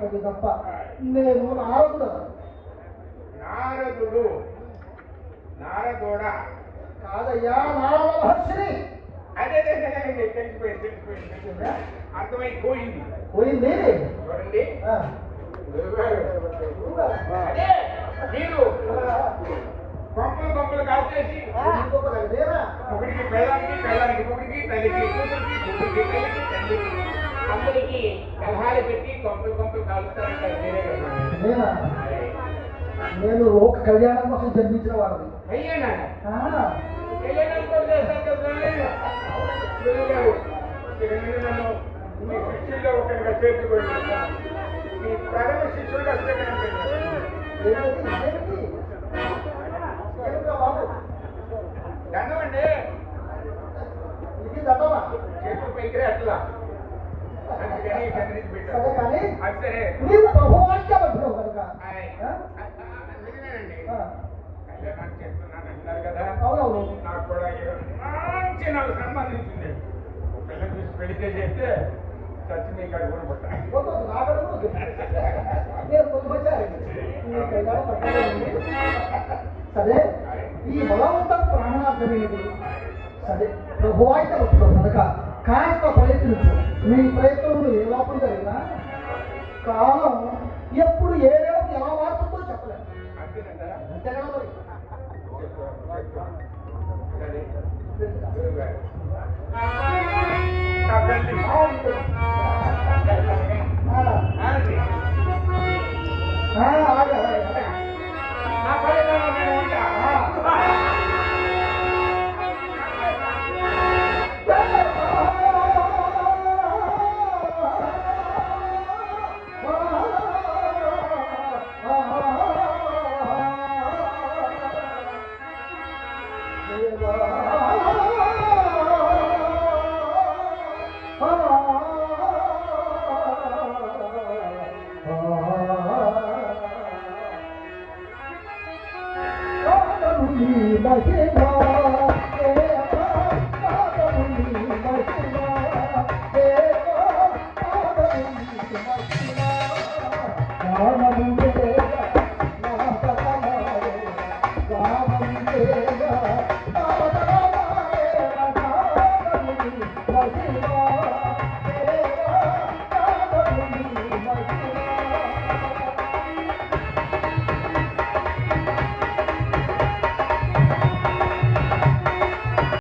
తప్ప నేను నారదుడు. నారదుడు నారదోడ కాదయ్యా, నారద మహర్షిని. అదే తెలిసిపోయింది అర్థమైపోయింది. పోయింది చూడండి, అదే మీరు కొంపలు కాల్చేసి ఒకటికి పెళ్ళానికి ఒకటికి తల్లికి కూతురికి తల్లికి తండ్రికి అందరికి కలహాలు పెట్టి కొంపలు కాలుస్తారంటారు మీరే కదా. నేను లోక కళ్యాణం కోసం జన్మించిన వాడిని. కళ్యాణం కోసం చేస్తారు కదా. నన్ను మీ శిష్యుల్లో ఒకరిగా చేర్చుకోండి. మీ ప్రథమ శిష్యుడిగా దండమండి. ఇది దండమా? చేతులు పైకి అట్లా అందుకని చంద్రించి పెట్టారు. సరే ప్రభువాక్యమంటున్నావు కనుక నిజమేనండి. కళ్యాణాన్ని చేస్తున్నాను అంటున్నారు కదా. అవునవును. నాకు కూడా మంచి నాకు సంబంధించింది. పిల్లలు చూసి పెడితే చేస్తే చచ్చి మీకు అడుగుని పుట్టాలి. సరే, ఈ బలవంతం ప్రాణార్థం ఏమిటి? సరే, ప్రభువాక్యమంటున్నావు కనుక కాస్త ప్రయత్నించు. మీ ప్రయత్నంలో ఏ లోపం జరిగినా కాలం ఎప్పుడు ఏ వేళకు ఎలా మారుతుందో చెప్పలేదు. అంతేనా మరి? Bye.